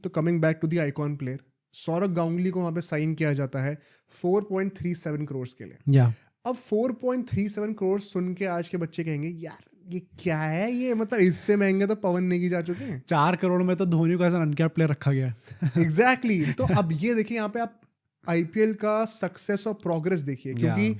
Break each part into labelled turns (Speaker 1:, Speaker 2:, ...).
Speaker 1: तो coming back to the icon player, Sourav Ganguly को वहां पे साइन किया जाता है 4.37 करोड़ के लिए।
Speaker 2: या
Speaker 1: अब 4.37 करोड़ सुन के आज के बच्चे कहेंगे यार ये क्या है, ये मतलब इससे महंगे तो पवन नेगी जा चुके हैं।
Speaker 2: 4 करोड़ में तो धोनी को एज एन अनकैप्ड प्लेयर रखा गया है।
Speaker 1: एग्जैक्टली तो अब ये देखिए यहाँ पे आप आईपीएल का सक्सेस और प्रोग्रेस देखिए, क्योंकि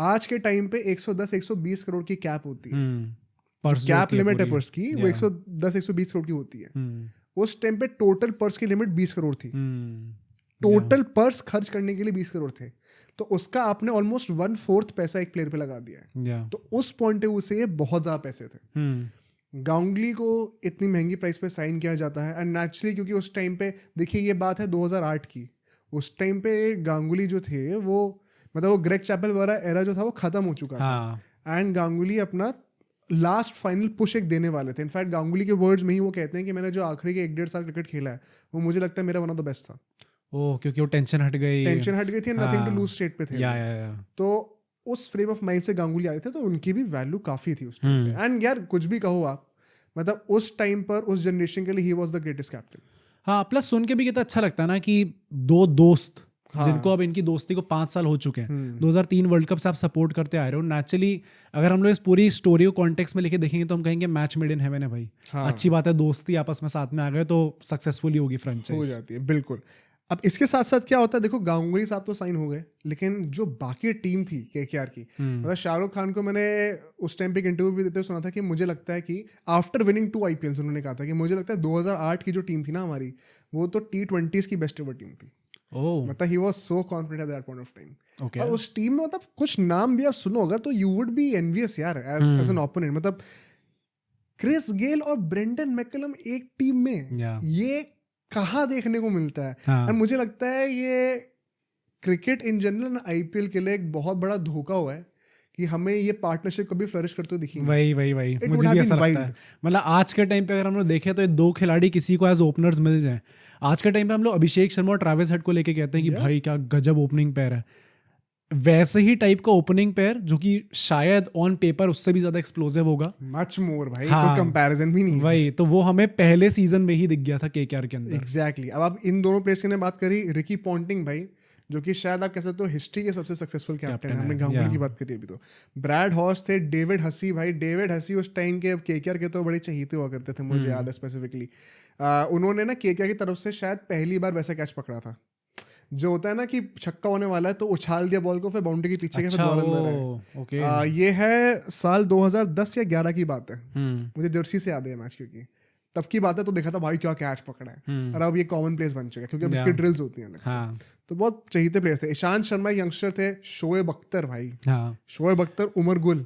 Speaker 1: आज के टाइम पे 110-120 करोड़ की कैप होती है, कैप लिमिट है पर्स की, वो 110-120 करोड़ की होती है। उस टाइम पे टोटल पर्स की लिमिट 20 करोड़ थी, टोटल पर्स खर्च करने के लिए 20 करोड़ थे, तो उसका आपने ऑलमोस्ट 1/4 पैसा एक प्लेयर पे लगा दिया है। तो उस पॉइंट ऑफ व्यू से ये बहुत ज्यादा पैसे थे। गांगुली को इतनी महंगी प्राइस पे साइन किया जाता है, एंड नेचुरली क्योंकि उस टाइम पे देखिए ये बात है 2008 की, उस टाइम पे गांगुली जो थे वो मतलब वो ग्रेग चैपल वाला एरा जो था वो खत्म हो चुका था, एंड गांगुली अपना लास्ट फाइनल पुश एक देने वाले थे। इनफैक्ट गांगुली के वर्ड्स में ही वो कहते हैं कि मैंने जो आखिरी के 1.5 साल क्रिकेट खेला है वो मुझे लगता है मेरा वन ऑफ द बेस्ट था।
Speaker 2: क्योंकि वो टेंशन हट गई थी,
Speaker 1: नथिंग टू लूज स्टेट पे थे। तो उस फ्रेम ऑफ माइंड से गांगुली आ रहे थे, तो उनकी भी वैल्यू काफी थी उस टाइम पे। एंड यार कुछ भी कहो आप, मतलब उस टाइम पर उस जनरेशन के लिए he was the greatest captain.
Speaker 2: हाँ, प्लस सुन के भी कितना अच्छा लगता है ना कि दो दोस्त जिनको अब इनकी दोस्ती को 5 साल हो चुके हैं, 2003 वर्ल्ड कप से आप सपोर्ट करते आ रहे हो। नेचुरली अगर हम लोग इस पूरी स्टोरी को कॉन्टेक्स्ट में लेके देखेंगे तो हम कहेंगे मैच मेड इन हेवन है भाई। अच्छी बात है, दोस्ती आपस में साथ में आ गए तो सक्सेसफुली होगी फ्रेंचाइज,
Speaker 1: हो जाती है बिल्कुल। अब इसके साथ साथ क्या होता है, देखो गांगुली साहब तो साइन हो गए, लेकिन जो बाकी टीम थी केकेआर की, मतलब शाहरुख खान को मैंने उस टाइम पे एक इंटरव्यू भी देते हुए सुना था कि मुझे लगता है कि आफ्टर विनिंग 2 IPLs उन्होंने कहा था कि मुझे लगता है 2008 की जो टीम थी ना हमारी, वो तो T20s की बेस्ट एवर टीम थी। मतलब he was so confident eight that point of time. और उस टीम में मतलब कुछ नाम भी आप सुनो अगर तो यू वुड बी एनवियस यार एज एन ओपोनेंट। मतलब क्रिस गेल और ब्रेंडन मैकलम एक टीम में, ये कहाँ देखने को मिलता है। और मुझे लगता है ये क्रिकेट इन जनरल आईपीएल के लिए एक बहुत बड़ा धोखा हुआ है कि हमें ये पार्टनरशिप कभी फ्लरिश करते हुए दिखी नहीं।
Speaker 2: वही मुझे भी ऐसा लगता है। मतलब आज के टाइम पे अगर हम लोग देखें तो ये 2 खिलाड़ी किसी को एज ओपनर्स मिल जाए, आज के टाइम पे हम लोग अभिषेक शर्मा और ट्रैविस हेड को लेके कहते हैं कि भाई क्या गजब ओपनिंग पेयर है। वैसे ही टाइप का ओपनिंग पेयर जो कि शायद ऑन पेपर उससे भी ज्यादा एक्सप्लोसिव होगा,
Speaker 1: मच मोर भाई, कोई कंपैरिजन भी नहीं।
Speaker 2: वही तो वो हमें पहले सीजन में ही दिख गया था केकेआर के अंदर।
Speaker 1: एग्जैक्टली। अब आप इन दोनों प्लेयर्स की बात करी, रिकी पॉन्टिंग भाई जो कि शायद आप कह सकते हो हिस्ट्री के सबसे सक्सेसफुल कैप्टन है। हमने गांगुली की बात करी अभी, तो ब्रैड हॉस थे, डेविड हसी भाई, डेविड हसी उस टाइम के केकेआर के तो बड़े चहीते हुआ करते थे, मुझे याद है स्पेसिफिकली। उन्होंने ना केकेआर की तरफ से शायद पहली बार वैसा कैच पकड़ा था जो होता है ना कि छक्का होने वाला है तो उछाल दिया बॉल को, फिर बाउंड्री के पीछे के फिर बॉल अंदर है। ये है साल 2010 या 11 की बात है, मुझे जर्सी से याद है मैच, क्योंकि तब की बात है। तो देखा था भाई क्या कैच पकड़ा है, और अब ये कॉमन प्लेस बन चुका है क्योंकि अब इसकी ड्रिल्स होती हैं अलग से। तो बहुत चहीते प्लेयर्स थे। ईशांत शर्मा यंगस्टर थे, शोएब अख्तर भाई, Shoaib Akhtar, Umar Gul,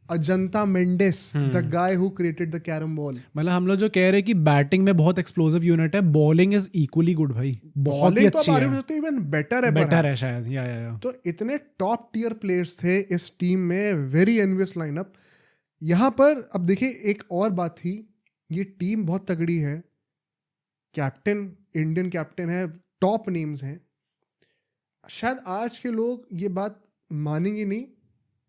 Speaker 1: Ajanta Mendis, the guy who created the carrom ball.
Speaker 2: मतलब हम लोग जो कह रहे हैं कि बैटिंग में बहुत एक्सप्लोसिव यूनिट है, बॉलिंग इज इक्वली गुड भाई, बहुत ही अच्छी है,
Speaker 1: तो इवन बेटर
Speaker 2: है शायद। या
Speaker 1: तो इतने टॉप टियर प्लेयर्स थे इस टीम में, वेरी एनवियस लाइनअप। यहाँ पर अब देखिए एक और बात थी, ये टीम बहुत तगड़ी है, कैप्टन इंडियन कैप्टन है, टॉप नेम्स हैं। शायद आज के लोग ये बात मानेंगे नहीं,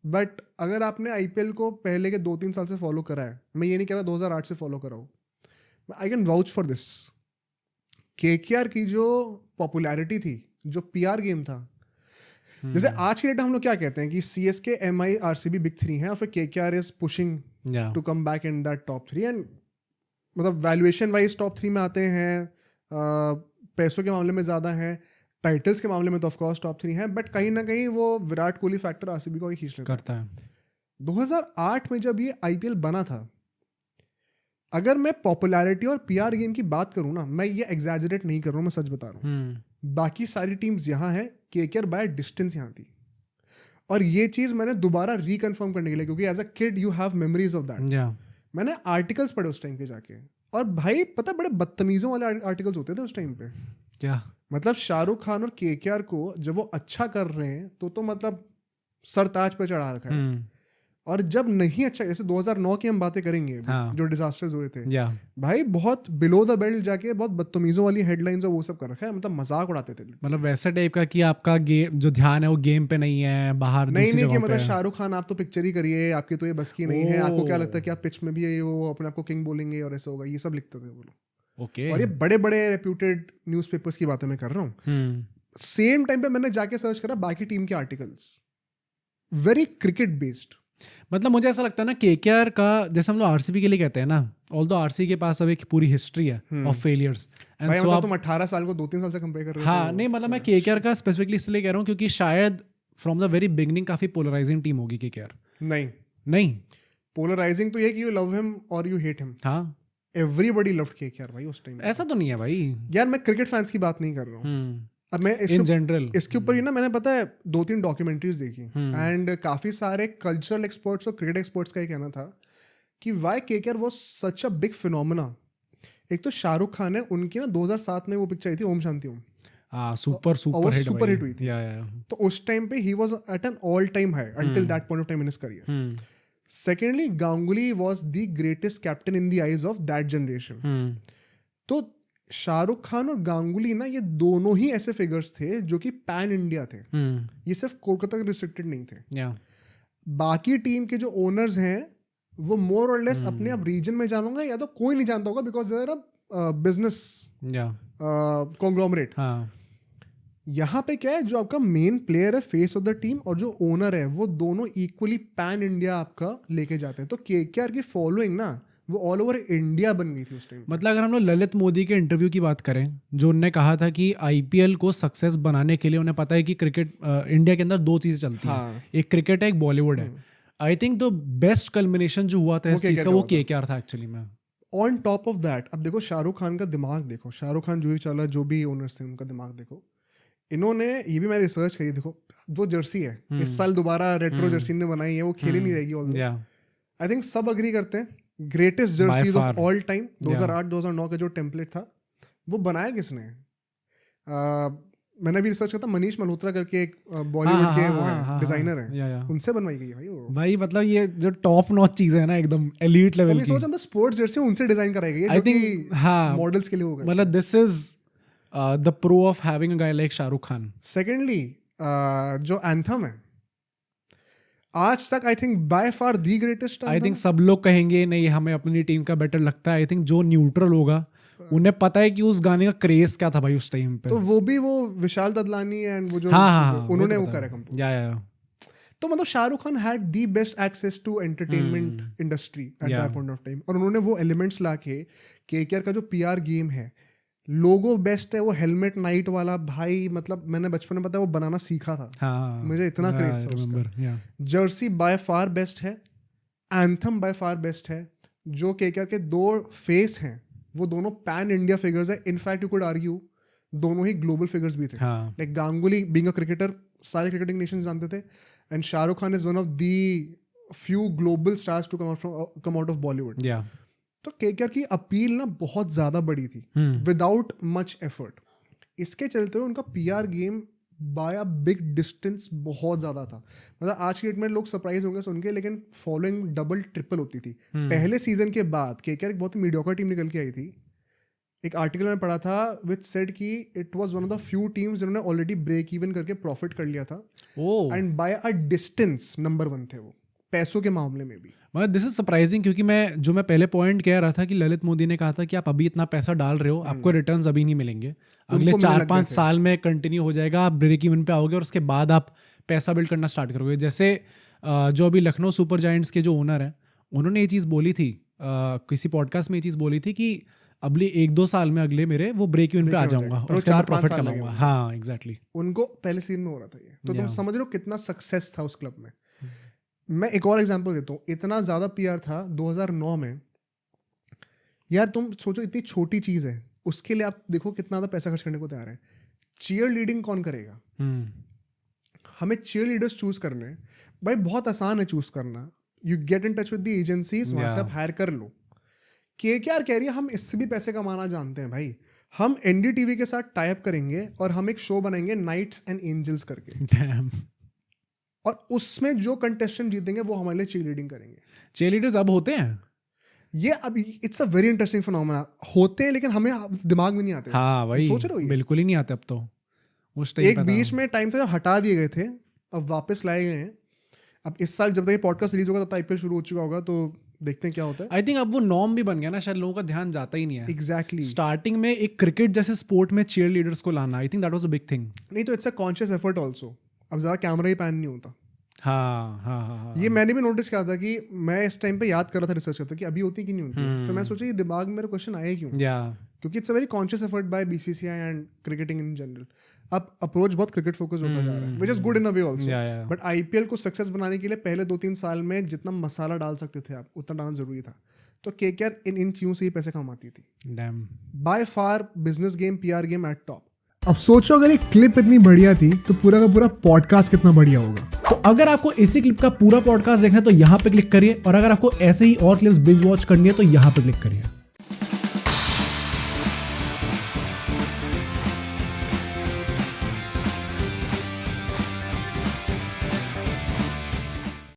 Speaker 1: बट अगर आपने आईपीएल को पहले के 2-3 साल से फॉलो करा है, मैं ये नहीं कह रहा 2008 से फॉलो करा हूं, I can vouch for this. KKR की जो पॉपुलैरिटी थी, जो पीआर गेम था, जैसे आज के डेट में हम लोग क्या कहते हैं कि सीएसके, एमआई, आरसीबी बिग 3 हैं, और फिर KKR is pushing to come back in that top 3, and मतलब वैल्यूएशन वाइज टॉप 3 में आते हैं, पैसों के मामले में ज़्यादा है, टाइटल्स के मामले में तो ऑफकोर्स टॉप 3 है, बट कहीं ना कहीं वो विराट कोहली फैक्टर आरसीबी को ही खींच लेता
Speaker 2: करता है।
Speaker 1: 2008 में जब ये आईपीएल बना था, अगर मैं पॉपुलैरिटी और पीआर गेम की बात करूं ना, मैं ये एग्जैजरेट नहीं कर रहा हूं, मैं सच बता रहा हूं, बाकी सारी टीम्स यहाँ है, केकेआर बाय डिस्टेंस यहाँ थी। और ये चीज मैंने दोबारा रिकन्फर्म करने के लिए, क्योंकि as a kid you have memories of that, मैंने आर्टिकल्स पढ़े उस टाइम के जाके, और भाई पता बड़े बदतमीजों वाले आर्टिकल्स होते थे उस टाइम पे।
Speaker 2: क्या
Speaker 1: मतलब शाहरुख खान और केकेआर को जब वो अच्छा कर रहे हैं तो मतलब सरताज पे चढ़ा रखा है, और जब नहीं अच्छा, जैसे 2009 की हम बातें करेंगे, जो डिजास्टर्स हुए थे, भाई बहुत बिलो द बेल्ट जाके बहुत बदतमीजों वाली हेडलाइंस और वो सब कर रखा है, मतलब मजाक उड़ाते थे।
Speaker 2: मतलब वैसे टाइप का कि आपका गेम जो ध्यान है वो गेम पे नहीं है, बाहर
Speaker 1: नहीं कि मतलब शाहरुख खान आप तो पिक्चर ही करिए, आपकी तो ये बस की नहीं है, आपको क्या लगता है कि आप पिच में भी वो अपने आप को किंग बोलेंगे और ऐसा होगा, ये सब लिखते थे वो लोग।
Speaker 2: ओके
Speaker 1: और ये बड़े बड़े रेप्यूटेड न्यूज़पेपर्स की बातें मैं कर रहा हूँ। सेम टाइम पे मैंने जाके सर्च करा बाकी टीम के आर्टिकल्स, वेरी क्रिकेट बेस्ड।
Speaker 2: मतलब मुझे ऐसा लगता है ना केकेआर का, जैसे हम लोग आरसीबी के लिए कहते हैं ना, ऑल्दो आरसीबी के पास अब एक पूरी हिस्ट्री है ऑफ फेलियर्स एंड
Speaker 1: भाई
Speaker 2: सो
Speaker 1: मतलब
Speaker 2: आप,
Speaker 1: तुम 18 साल को 2-3 साल से कंपेयर कर रहे हो।
Speaker 2: हाँ नहीं मतलब मैं केकेआर का स्पेसिफिकली इसलिए कह रहा हूँ क्योंकि शायद फ्रॉम द वेरी बिगनिंग काफी पोलराइजिंग टीम होगी केकेआर।
Speaker 1: नहीं,
Speaker 2: नहीं
Speaker 1: पोलराइजिंग तो ये कि यू लव हिम और यू हेट हिम।
Speaker 2: हाँ
Speaker 1: एवरीबॉडी लव्ड केकेआर भाई उस टाइम।
Speaker 2: ऐसा तो नहीं है भाई
Speaker 1: यार मैं क्रिकेट फैंस की बात नहीं कर रहा हूँ। अब मैं
Speaker 2: इन जनरल
Speaker 1: इसके ऊपर ही ना मैंने पता है 2-3 डॉक्यूमेंट्रीज देखी एंड काफी सारे कल्चरल एक्सपर्ट्स और क्रिकेट एक्सपर्ट्स का ये कहना था कि why KKR was such a big phenomena. एक तो शाहरुख खान है, उनकी ना 2007 में वो पिक्चर आई थी ओम शांति ओम।
Speaker 2: हाँ सुपर हिट
Speaker 1: हुई थी।
Speaker 2: या
Speaker 1: तो उस टाइम पे ही was at an all time high until that point of time in his career. Secondly Ganguly was the greatest captain in the eyes of that generation. तो शाहरुख खान और गांगुली ना ये दोनों ही ऐसे फिगर्स थे जो कि पैन इंडिया थे। ये सिर्फ कोलकाता के रिस्ट्रिक्टेड नहीं थे। बाकी टीम के जो ओनर्स हैं वो मोर और लेस अपने आप रीजन में जानूंगा या तो कोई नहीं जानता होगा because there a business conglomerate. यहाँ पे क्या है, जो आपका मेन प्लेयर है फेस ऑफ द टीम और जो ओनर है वो दोनों इक्वली पैन इंडिया आपका लेके जाते हैं। तो केकेआर की फॉलोइंग ना वो ऑल ओवर इंडिया बन गई थी उस टाइम।
Speaker 2: मतलब अगर हम लोग ललित मोदी के इंटरव्यू की बात करें, जो उनने कहा था कि आईपीएल को सक्सेस बनाने के लिए उन्हें पता है कि क्रिकेट इंडिया के अंदर दो चीजें चलती हैं, एक क्रिकेट है एक बॉलीवुड है। I think the best culmination जो हुआ था इस चीज का वो केकेआर था एक्चुअली में।
Speaker 1: ऑन टॉप ऑफ दैट अब देखो शाहरुख खान का दिमाग देखो, शाहरुख खान जो भी चला जो भी ओनर्स थे उनका दिमाग देखो। इन्होंने ये भी मैंने रिसर्च करी, देखो वो जर्सी है इस साल दोबारा रेट्रो जर्सी ने बनाई है, वो खेली नहीं रहेगी ऑल्दो। आई थिंक सब अग्री करते हैं greatest jerseys of all time 2008-2009 का जो टेम्पलेट था वो बनाया किसने? मैंने भी रिसर्च किया था, मनीष मल्होत्रा करके एक बॉलीवुड के वो है डिजाइनर है, उनसे बनवाई गई है भाई वो।
Speaker 2: भाई मतलब ये जो टॉप नॉच चीज है ना एकदम एलीट लेवल की,
Speaker 1: सोचा था स्पोर्ट्स जर्सी उनसे डिजाइन कराई गई है जो कि मॉडल्स के लिए होगा।
Speaker 2: मतलब this is the pro of having a guy like Shahrukh Khan.
Speaker 1: Secondly जो एंथम है आज तक I think by far the greatest.
Speaker 2: I think सब लोग कहेंगे नहीं हमें अपनी टीम का बेटर लगता है। आई थिंक जो न्यूट्रल होगा उन्हें पता है कि उस गाने का क्रेज क्या था भाई उस टाइम पे।
Speaker 1: तो वो भी वो विशाल ददलानी एंड वो जो उन्होंने वो करा कंपोज। तो मतलब Shahrukh Khan had the best access to entertainment industry at that point of time, और उन्होंने वो एलिमेंट्स लाके केकेआर का जो पीआर गेम है, लोगो बेस्ट है, वो हेलमेट नाइट वाला भाई मतलब मैंने बचपन में पता है वो बनाना सीखा था। मुझे इतना क्रेज था उसका। जर्सी बाय फार बेस्ट है, एंथम बाय फार बेस्ट है। जो केकेआर के दो फेस हैं वो दोनों पैन इंडिया फिगर्स है। इनफैक्ट यू कुड आर्ग्यू दोनों ही ग्लोबल फिगर्स भी थे। Like Ganguly being a cricketer सारे क्रिकेटिंग नेशंस जानते थे, and Shahrukh Khan is one of the few global stars to come out of Bollywood. तो केकेआर की अपील ना बहुत ज़्यादा बड़ी थी विदाउट मच एफर्ट। इसके चलते हुए उनका PR game by a big distance बहुत ज़्यादा था। मतलब आज की डेट में लोग सरप्राइज होंगे सुन के, लेकिन फॉलोइंग डबल ट्रिपल होती थी। पहले सीजन के बाद केकेआर एक बहुत ही मीडियोकर टीम निकल के आई थी। एक आर्टिकल में पढ़ा था विच सेड कि it was one of the few teams जिन्होंने ऑलरेडी ब्रेक इवन करके प्रॉफिट कर लिया था, and by a distance number 1 थे वो पैसों के मामले में भी।
Speaker 2: मतलब दिस इज सरप्राइजिंग क्योंकि मैं पहले पॉइंट कह रहा था कि ललित मोदी ने कहा था कि आप अभी इतना पैसा डाल रहे हो, आपको रिटर्न्स अभी नहीं मिलेंगे, अगले 4-5 साल में कंटिन्यू हो जाएगा, आप ब्रेक इवन पे आओगे और उसके बाद आप पैसा बिल्ड करना स्टार्ट करोगे। जैसे जो अभी लखनऊ सुपर जायंट्स के जो ओनर हैं उन्होंने ये चीज़ बोली थी, किसी पॉडकास्ट में ये चीज़ बोली थी कि अगले 1-2 साल में अगले मेरे वो ब्रेक इवन पे आ जाऊंगा और उसके बाद प्रॉफिट कमाऊंगा। हाँ एग्जैक्टली, उनको
Speaker 1: पहले सीन में हो रहा था ये। तो तुम समझ रहे हो कितना सक्सेस था उस क्लब में। मैं एक और एग्जांपल देता हूँ, इतना ज़्यादा पीआर था 2009 में। यार तुम सोचो इतनी छोटी चीज़ है, उसके लिए आप देखो कितना ज़्यादा पैसा खर्च करने को तैयार है। चीयर लीडिंग कौन करेगा? हमें चीयर लीडर्स चूज करने हैं भाई, बहुत आसान है चूज करना। You get in touch with the agencies, वहाँ से आप हायर कर लो। केकेआर कह रही है हम इससे भी पैसे कमाना जानते हैं भाई, हम एनडीटीवी के साथ टाइप करेंगे और हम एक शो बनाएंगे नाइट्स एंड एंजल्स करके, और उसमें जो कंटेस्टेंट जीतेंगे वो हमारे लिए चीयर लीडिंग करेंगे।
Speaker 2: चीयर लीडर्स अब होते हैं
Speaker 1: ये अब it's a very interesting phenomena. होते हैं लेकिन हमें दिमाग में नहीं आते।
Speaker 2: हाँ भाई,
Speaker 1: सोच रहे हो
Speaker 2: बिल्कुल ही नहीं आते अब तो। उस
Speaker 1: एक बीच में टाइम था जब हटा दिए गए थे, अब वापस लाए गए हैं। अब इस साल जब तक ये पॉडकास्ट रिलीज होगा तब तक आईपीएल शुरू हो चुका होगा, तो देखते हैं क्या होता है।
Speaker 2: आई थिंक अब वो नॉर्म भी बन गया ना, शायद लोगों का ध्यान जाता ही नहीं है।
Speaker 1: एग्जैक्टली
Speaker 2: स्टार्टिंग में एक क्रिकेट जैसे स्पोर्ट में चीयर लीडर्स को लाना, I think that was a big thing.
Speaker 1: नहीं तो it's a conscious effort also. अब ज़्यादा कैमरा ही पैन नहीं होता।
Speaker 2: हाँ हाँ हाँ,
Speaker 1: ये मैंने भी नोटिस किया था कि मैं इस टाइम पे याद कर रहा था, रिसर्च करता कि अभी होती कि नहीं होती। फिर मैं सोचा ये दिमाग में मेरा क्वेश्चन आया क्यों,
Speaker 2: या
Speaker 1: क्योंकि it's a very conscious effort bye BCCI and cricketing in general. अब अप्रोच बहुत क्रिकेट फोकस होता जा रहा है, which is good in a way also.
Speaker 2: yeah.
Speaker 1: But IPL को सक्सेस बनाने के लिए पहले 2-3 साल में जितना मसाला डाल सकते थे आप, उतना डालना जरूरी था। तो केकेआर इन चीजों से ही पैसे कमाती थी।
Speaker 2: Dam,
Speaker 1: by far business game, PR game at top.
Speaker 3: अब सोचो अगर एक क्लिप इतनी बढ़िया थी तो पूरा का पूरा पॉडकास्ट कितना बढ़िया होगा।
Speaker 2: तो अगर आपको इसी क्लिप का पूरा पॉडकास्ट देखना है तो यहाँ पे क्लिक करिए, और अगर आपको ऐसे ही और क्लिप्स बिंज वॉच करनी है तो यहाँ पे क्लिक करिए।